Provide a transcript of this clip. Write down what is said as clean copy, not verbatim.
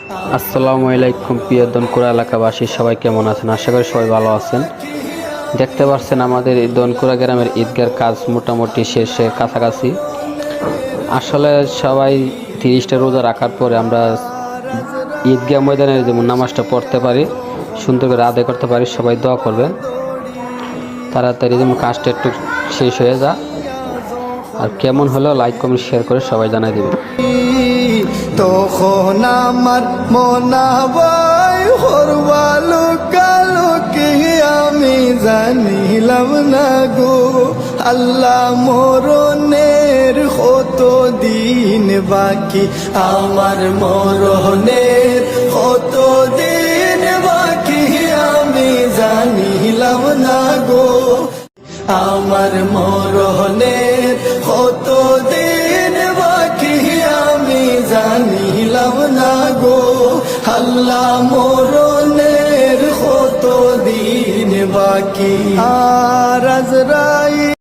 আসসালামু আলাইকুম প্রিয় দনকুড়া এলাকাবাসী, সবাই কেমন আছেন? আশা করি সবাই ভালো আছেন। দেখতে পাচ্ছেন আমাদের এই দনকুড়া গ্রামের ঈদগার কাজ মোটামুটি শেষের কাছাকাছি। আসলে সবাই 30টা রোজা রাখার পরে আমরা ঈদগাহ ময়দানে যেমন নামাজটা পড়তে পারি, সুন্দর করে আদায় করতে পারি। সবাই দোয়া করবেন তাড়াতাড়ি যেমন কাজটা একটু শেষ হয়ে যা। আর কেমন হলো লাইক কমেন্ট শেয়ার করে সবাই জানাই দেবেন। তখন আমার মনাবাই হরবালো কালো কে আমি জানিলাম না গো। আল্লাহ মরণের কত দিন বাকি, আমার মরণের কত দিন বাকি আমি জানিলাম না গো। আমার মরণের কত দিন বাকি আমি জানিলাম না গো। আল্লাহ মরণের কত দিন বাকি। আর আজরাইল